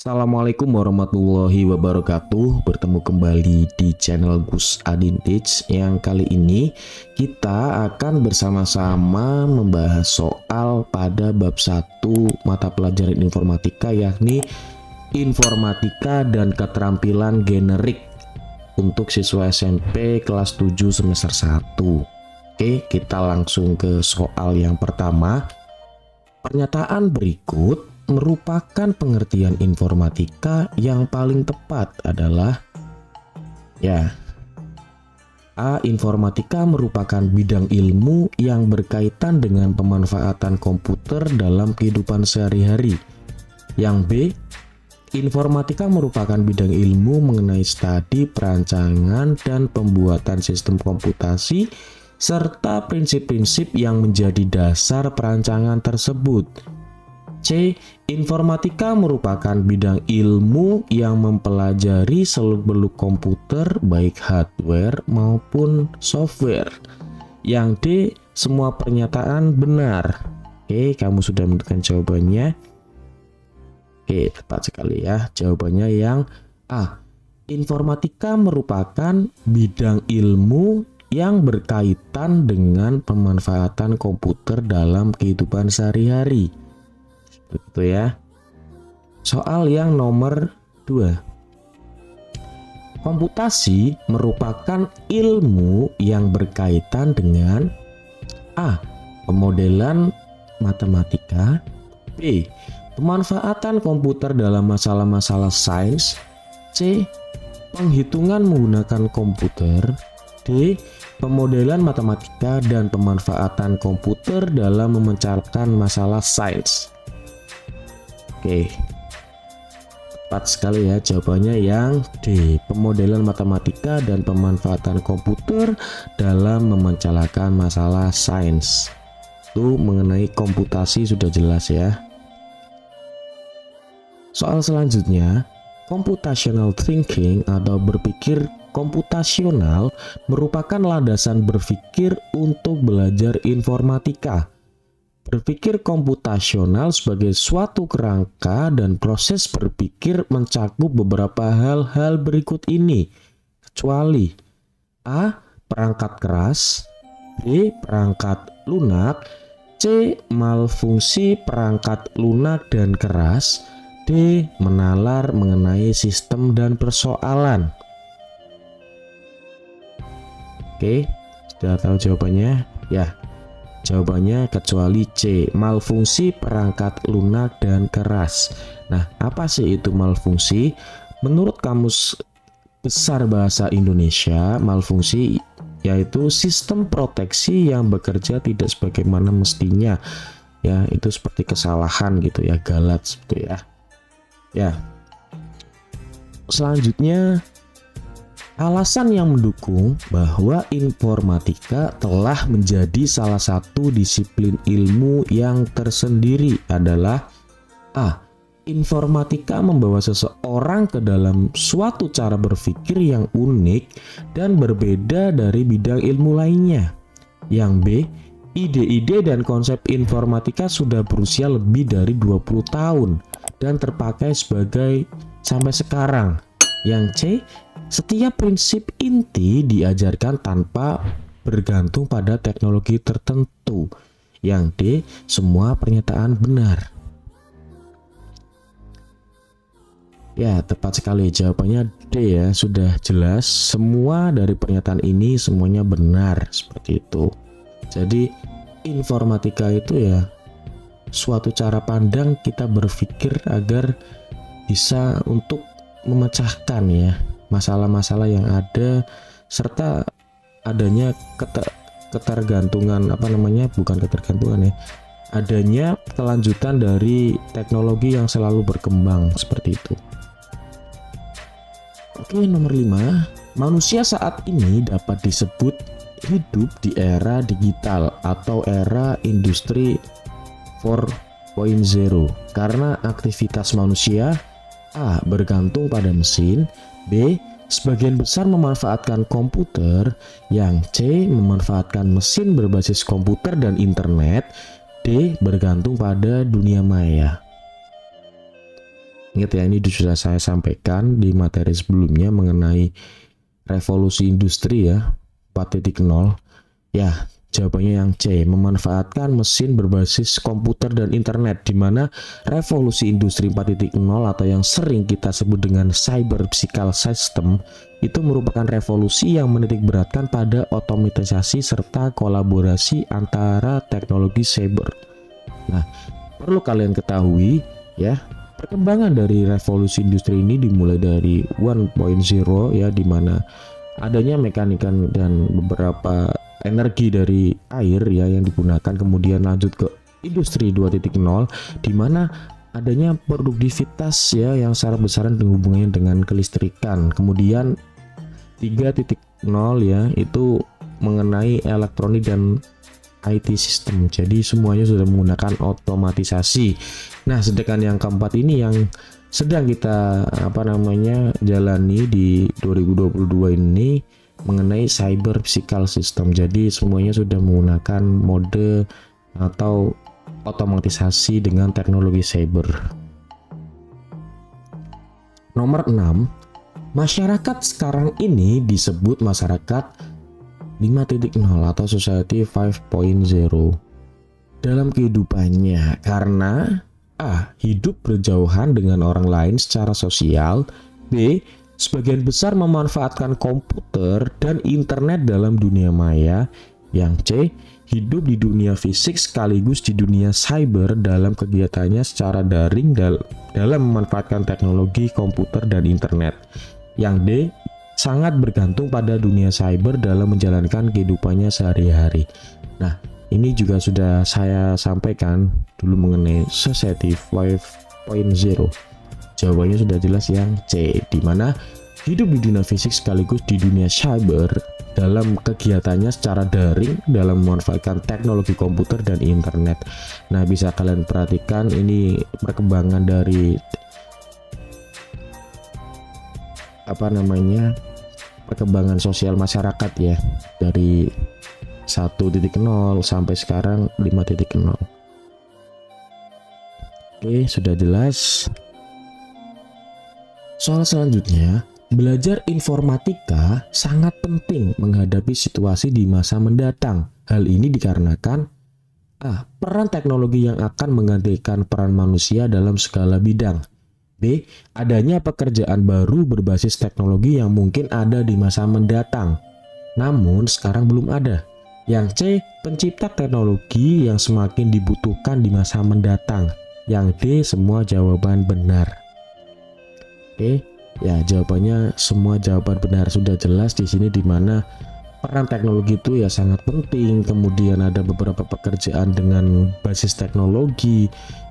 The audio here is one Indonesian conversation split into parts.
Assalamualaikum warahmatullahi wabarakatuh. Bertemu kembali di channel Gus Adin Teach. Yang kali ini kita akan bersama-sama membahas soal pada bab 1 mata pelajaran informatika, yakni informatika dan keterampilan generik untuk siswa SMP kelas 7 semester 1. Oke, kita langsung ke soal yang pertama. Pernyataan berikut merupakan pengertian informatika yang paling tepat adalah A. Informatika merupakan bidang ilmu yang berkaitan dengan pemanfaatan komputer dalam kehidupan sehari-hari. Yang B. Informatika merupakan bidang ilmu mengenai studi, perancangan, dan pembuatan sistem komputasi serta prinsip-prinsip yang menjadi dasar perancangan tersebut. C. Informatika merupakan bidang ilmu yang mempelajari seluk-beluk komputer baik hardware maupun software. Yang D. Semua pernyataan benar. Oke, kamu sudah menentukan jawabannya. Oke, tepat sekali ya. Jawabannya yang A. Informatika merupakan bidang ilmu yang berkaitan dengan pemanfaatan komputer dalam kehidupan sehari-hari. Begitu ya. Soal yang nomor 2. Komputasi merupakan ilmu yang berkaitan dengan A. Pemodelan matematika, B. Pemanfaatan komputer dalam masalah-masalah sains, C. Penghitungan menggunakan komputer, D. Pemodelan matematika dan pemanfaatan komputer dalam memecahkan masalah sains. Oke, tepat sekali ya, jawabannya yang D. Pemodelan matematika dan pemanfaatan komputer dalam memecahkan masalah sains. Itu mengenai komputasi sudah jelas ya. Soal selanjutnya, computational thinking atau berpikir komputasional merupakan landasan berpikir untuk belajar informatika. Berpikir komputasional sebagai suatu kerangka dan proses berpikir mencakup beberapa hal-hal berikut ini, kecuali A. Perangkat keras, B. Perangkat lunak, C. Malfungsi perangkat lunak dan keras, D. Menalar mengenai sistem dan persoalan. Oke, sudah tahu jawabannya? Ya. Jawabannya kecuali C, malfungsi perangkat lunak dan keras. Nah, apa sih itu malfungsi? Menurut Kamus Besar Bahasa Indonesia, malfungsi yaitu sistem proteksi yang bekerja tidak sebagaimana mestinya. Ya, itu seperti kesalahan gitu ya, galat seperti ya. Ya. Selanjutnya, alasan yang mendukung bahwa informatika telah menjadi salah satu disiplin ilmu yang tersendiri adalah A. Informatika membawa seseorang ke dalam suatu cara berpikir yang unik dan berbeda dari bidang ilmu lainnya. Yang B. Ide-ide dan konsep informatika sudah berusia lebih dari 20 tahun dan terpakai sampai sekarang. Yang C. Setiap prinsip inti diajarkan tanpa bergantung pada teknologi tertentu. Yang D. Semua pernyataan benar. Ya, tepat sekali, jawabannya D ya, sudah jelas. Semua dari pernyataan ini semuanya benar, seperti itu. Jadi informatika itu ya suatu cara pandang kita berpikir agar bisa untuk memecahkan ya masalah-masalah yang ada serta adanya ketergantungan adanya kelanjutan dari teknologi yang selalu berkembang seperti itu. Oke, nomor 5, manusia saat ini dapat disebut hidup di era digital atau era industri 4.0 karena aktivitas manusia A. Bergantung pada mesin, B. Sebagian besar memanfaatkan komputer, yang C. Memanfaatkan mesin berbasis komputer dan internet, D. Bergantung pada dunia maya. Ingat ya, ini sudah saya sampaikan di materi sebelumnya mengenai revolusi industri ya 4.0. Ya, jawabannya yang C, memanfaatkan mesin berbasis komputer dan internet, di mana revolusi industri 4.0 atau yang sering kita sebut dengan cyber physical system itu merupakan revolusi yang menitik beratkan pada otomatisasi serta kolaborasi antara teknologi cyber. Nah, perlu kalian ketahui ya, perkembangan dari revolusi industri ini dimulai dari 1.0 ya, di mana adanya mekanika dan beberapa energi dari air ya yang digunakan, kemudian lanjut ke industri 2.0 di mana adanya produktivitas ya yang secara besaran berhubungannya dengan kelistrikan. Kemudian 3.0 ya itu mengenai elektronik dan IT system. Jadi semuanya sudah menggunakan otomatisasi. Nah, sedangkan yang keempat ini yang sedang kita jalani di 2022 ini mengenai cyber physical system. Jadi semuanya sudah menggunakan mode atau otomatisasi dengan teknologi cyber. Nomor 6, masyarakat sekarang ini disebut masyarakat 5.0 atau Society 5.0 dalam kehidupannya karena A. Hidup berjauhan dengan orang lain secara sosial. B. Sebagian besar memanfaatkan komputer dan internet dalam dunia maya. Yang C. Hidup di dunia fisik sekaligus di dunia cyber dalam kegiatannya secara daring dalam memanfaatkan teknologi komputer dan internet. Yang D. Sangat bergantung pada dunia cyber dalam menjalankan kehidupannya sehari-hari. Nah, ini juga sudah saya sampaikan dulu mengenai Society 5.0. Jawabannya sudah jelas yang C, di mana hidup di dunia fisik sekaligus di dunia cyber dalam kegiatannya secara daring dalam memanfaatkan teknologi komputer dan internet. Nah, bisa kalian perhatikan ini perkembangan dari perkembangan sosial masyarakat ya, dari 1.0 sampai sekarang 5.0. Oke, sudah jelas. Soal selanjutnya, belajar informatika sangat penting menghadapi situasi di masa mendatang. Hal ini dikarenakan A. Peran teknologi yang akan menggantikan peran manusia dalam segala bidang. B. Adanya pekerjaan baru berbasis teknologi yang mungkin ada di masa mendatang, namun sekarang belum ada. Yang C. Pencipta teknologi yang semakin dibutuhkan di masa mendatang. Yang D. Semua jawaban benar. Oke, ya jawabannya semua jawaban benar. Sudah jelas di sini di mana peran teknologi itu ya sangat penting. Kemudian ada beberapa pekerjaan dengan basis teknologi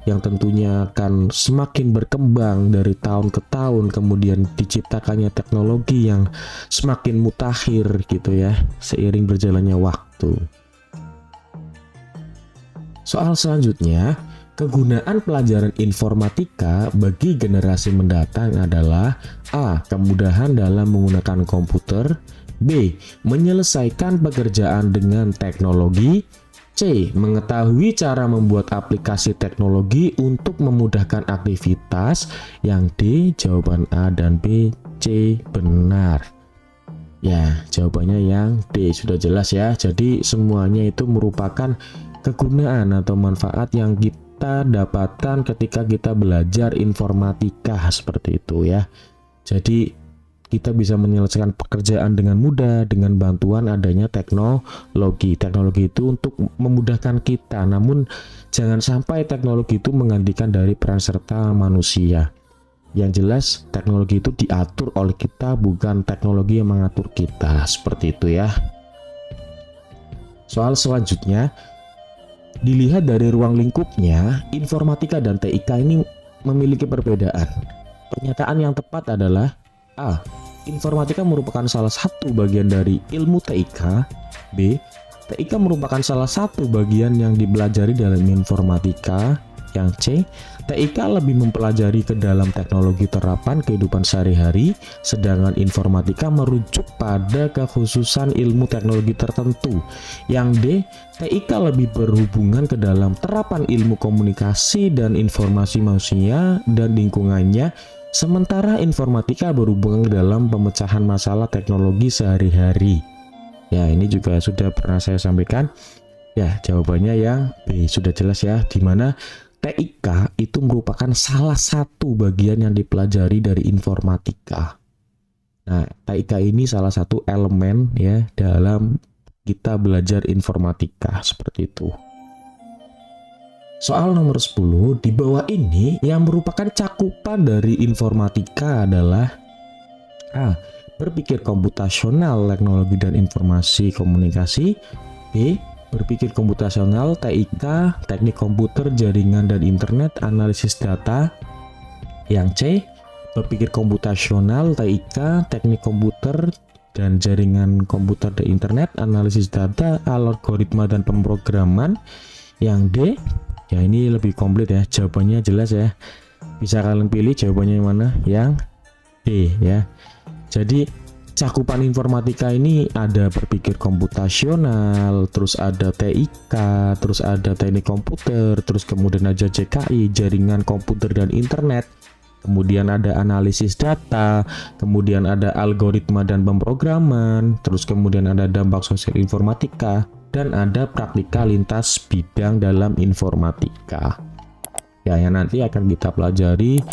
yang tentunya akan semakin berkembang dari tahun ke tahun, kemudian diciptakannya teknologi yang semakin mutakhir gitu ya seiring berjalannya waktu. Soal selanjutnya, kegunaan pelajaran informatika bagi generasi mendatang adalah A. Kemudahan dalam menggunakan komputer. B. Menyelesaikan pekerjaan dengan teknologi. C. Mengetahui cara membuat aplikasi teknologi untuk memudahkan aktivitas. Yang D. Jawaban A dan B, C benar. Ya, jawabannya yang D sudah jelas ya. Jadi semuanya itu merupakan kegunaan atau manfaat yang kita dapatkan ketika kita belajar informatika seperti itu ya. Jadi kita bisa menyelesaikan pekerjaan dengan mudah dengan bantuan adanya teknologi. Teknologi itu untuk memudahkan kita, namun jangan sampai teknologi itu menggantikan dari peran serta manusia. Yang jelas teknologi itu diatur oleh kita, bukan teknologi yang mengatur kita. Seperti itu ya. Soal selanjutnya, dilihat dari ruang lingkupnya, informatika dan TIK ini memiliki perbedaan. Pernyataan yang tepat adalah A. Informatika merupakan salah satu bagian dari ilmu TIK. B. TIK merupakan salah satu bagian yang dipelajari dalam informatika. Yang C, TIK lebih mempelajari ke dalam teknologi terapan kehidupan sehari-hari, sedangkan informatika merujuk pada kekhususan ilmu teknologi tertentu. Yang D, TIK lebih berhubungan ke dalam terapan ilmu komunikasi dan informasi manusia dan lingkungannya, sementara informatika berhubungan ke dalam pemecahan masalah teknologi sehari-hari. Ya, ini juga sudah pernah saya sampaikan. Ya, jawabannya yang B sudah jelas ya, di mana TIK itu merupakan salah satu bagian yang dipelajari dari informatika. Nah, TIK ini salah satu elemen ya dalam kita belajar informatika seperti itu. Soal nomor 10, di bawah ini yang merupakan cakupan dari informatika adalah A. Berpikir komputasional, teknologi dan informasi komunikasi. B. Berpikir komputasional, TIK, teknik komputer, jaringan dan internet, analisis data. Yang C, berpikir komputasional, TIK, teknik komputer dan jaringan komputer dan internet, analisis data, algoritma dan pemrograman. Yang D, ya ini lebih komplit ya, jawabannya jelas ya. Bisa kalian pilih jawabannya yang mana? Yang D ya. Jadi cakupan informatika ini ada berpikir komputasional, terus ada TIK, terus ada teknik komputer, terus kemudian ada JKI, jaringan komputer dan internet, kemudian ada analisis data, kemudian ada algoritma dan pemrograman, terus kemudian ada dampak sosial informatika, dan ada praktika lintas bidang dalam informatika. Ya, yang nanti akan kita pelajari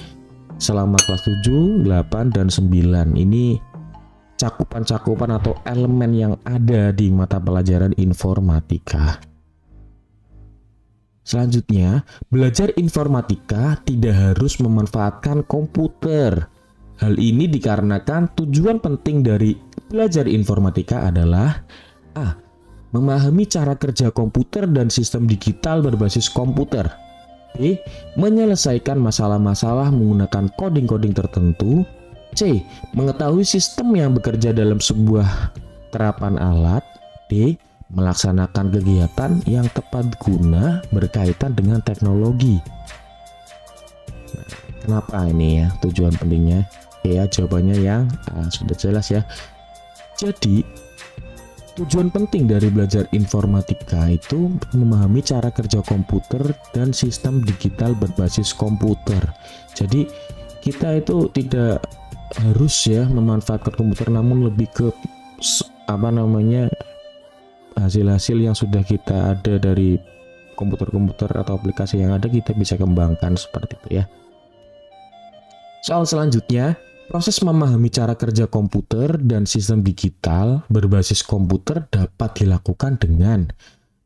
selama kelas 7, 8, dan 9. Ini cakupan-cakupan atau elemen yang ada di mata pelajaran informatika. Selanjutnya, belajar informatika tidak harus memanfaatkan komputer. Hal ini dikarenakan tujuan penting dari belajar informatika adalah A. Memahami cara kerja komputer dan sistem digital berbasis komputer. B. Menyelesaikan masalah-masalah menggunakan coding-coding tertentu. C. Mengetahui sistem yang bekerja dalam sebuah terapan alat. D. Melaksanakan kegiatan yang tepat guna berkaitan dengan teknologi. Nah, kenapa ini ya tujuan pentingnya? Ya, jawabannya yang sudah jelas ya. Jadi tujuan penting dari belajar informatika itu memahami cara kerja komputer dan sistem digital berbasis komputer. Jadi kita itu tidak harus ya memanfaatkan komputer, namun lebih ke hasil-hasil yang sudah kita ada dari komputer-komputer atau aplikasi yang ada, kita bisa kembangkan seperti itu ya. Soal selanjutnya, proses memahami cara kerja komputer dan sistem digital berbasis komputer dapat dilakukan dengan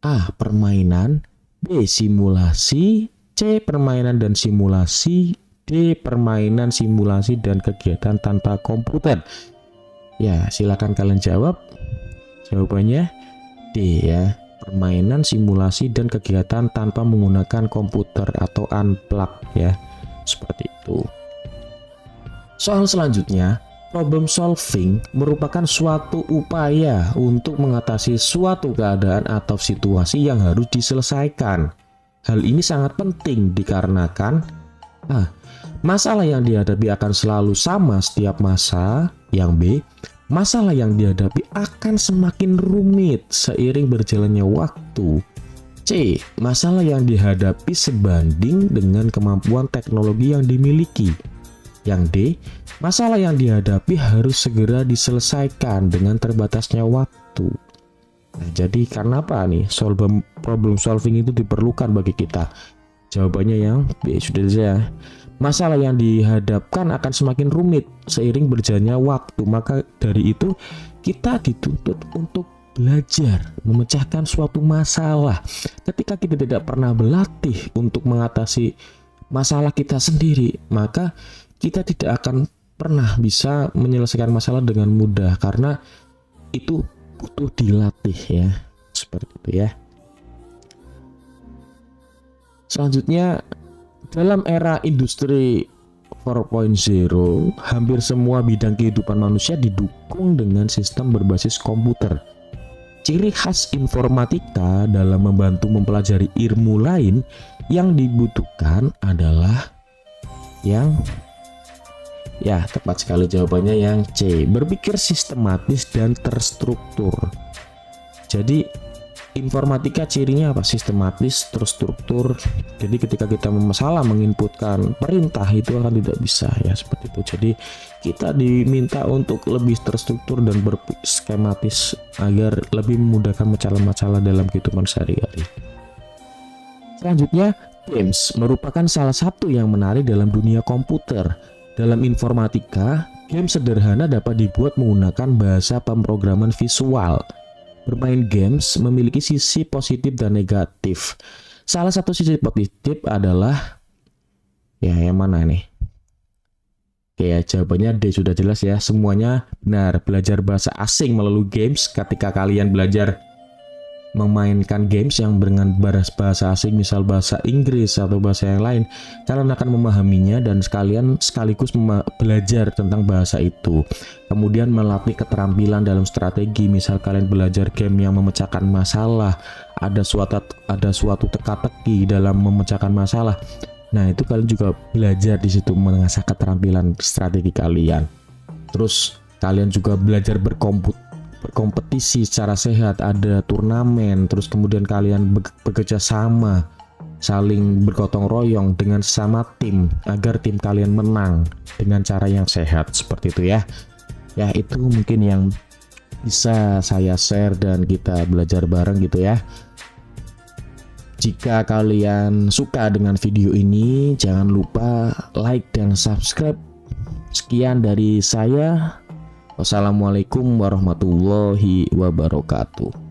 A. Permainan, B. Simulasi, C. Permainan dan simulasi, D. Permainan, simulasi, dan kegiatan tanpa komputer. Ya, silakan kalian jawab. Jawabannya D ya. Permainan, simulasi, dan kegiatan tanpa menggunakan komputer atau unplug ya. Seperti itu. Soal selanjutnya, problem solving merupakan suatu upaya untuk mengatasi suatu keadaan atau situasi yang harus diselesaikan. Hal ini sangat penting dikarenakan masalah yang dihadapi akan selalu sama setiap masa. Yang B, masalah yang dihadapi akan semakin rumit seiring berjalannya waktu. C, masalah yang dihadapi sebanding dengan kemampuan teknologi yang dimiliki. Yang D, masalah yang dihadapi harus segera diselesaikan dengan terbatasnya waktu. Nah, jadi karena apa nih problem solving itu diperlukan bagi kita? Jawabannya yang B sudah saja. Masalah yang dihadapkan akan semakin rumit seiring berjalannya waktu. Maka dari itu kita dituntut untuk belajar memecahkan suatu masalah. Ketika kita tidak pernah berlatih untuk mengatasi masalah kita sendiri, maka kita tidak akan pernah bisa menyelesaikan masalah dengan mudah, karena itu butuh dilatih ya. Seperti itu ya. Selanjutnya, dalam era industri 4.0, hampir semua bidang kehidupan manusia didukung dengan sistem berbasis komputer. Ciri khas informatika dalam membantu mempelajari ilmu lain Yang dibutuhkan adalah yang tepat sekali jawabannya yang C, berpikir sistematis dan terstruktur. Jadi informatika cirinya apa? Sistematis, terstruktur. Jadi ketika kita salah menginputkan perintah itu akan tidak bisa ya, seperti itu. Jadi kita diminta untuk lebih terstruktur dan berskematis agar lebih memudahkan masalah-masalah dalam kehidupan sehari-hari. Selanjutnya, games merupakan salah satu yang menarik dalam dunia komputer. Dalam informatika, game sederhana dapat dibuat menggunakan bahasa pemrograman visual. Bermain games memiliki sisi positif dan negatif. Salah satu sisi positif adalah yang mana nih? Oke ya, jawabannya D, sudah jelas ya. Semuanya benar. Belajar bahasa asing melalui games. Ketika kalian belajar memainkan games yang dengan bahasa asing, misal bahasa Inggris atau bahasa yang lain, kalian akan memahaminya dan sekaligus belajar tentang bahasa itu. Kemudian melatih keterampilan dalam strategi, misal kalian belajar game yang memecahkan masalah, ada suatu teka-teki dalam memecahkan masalah. Nah, itu kalian juga belajar di situ mengasah keterampilan strategi kalian. Terus kalian juga belajar berkompetisi secara sehat, ada turnamen, terus kemudian kalian bekerja sama, saling bergotong royong dengan sesama tim agar tim kalian menang dengan cara yang sehat, seperti itu ya. Ya, itu mungkin yang bisa saya share dan kita belajar bareng gitu ya. Jika kalian suka dengan video ini, jangan lupa like dan subscribe. Sekian dari saya. Wassalamualaikum warahmatullahi wabarakatuh.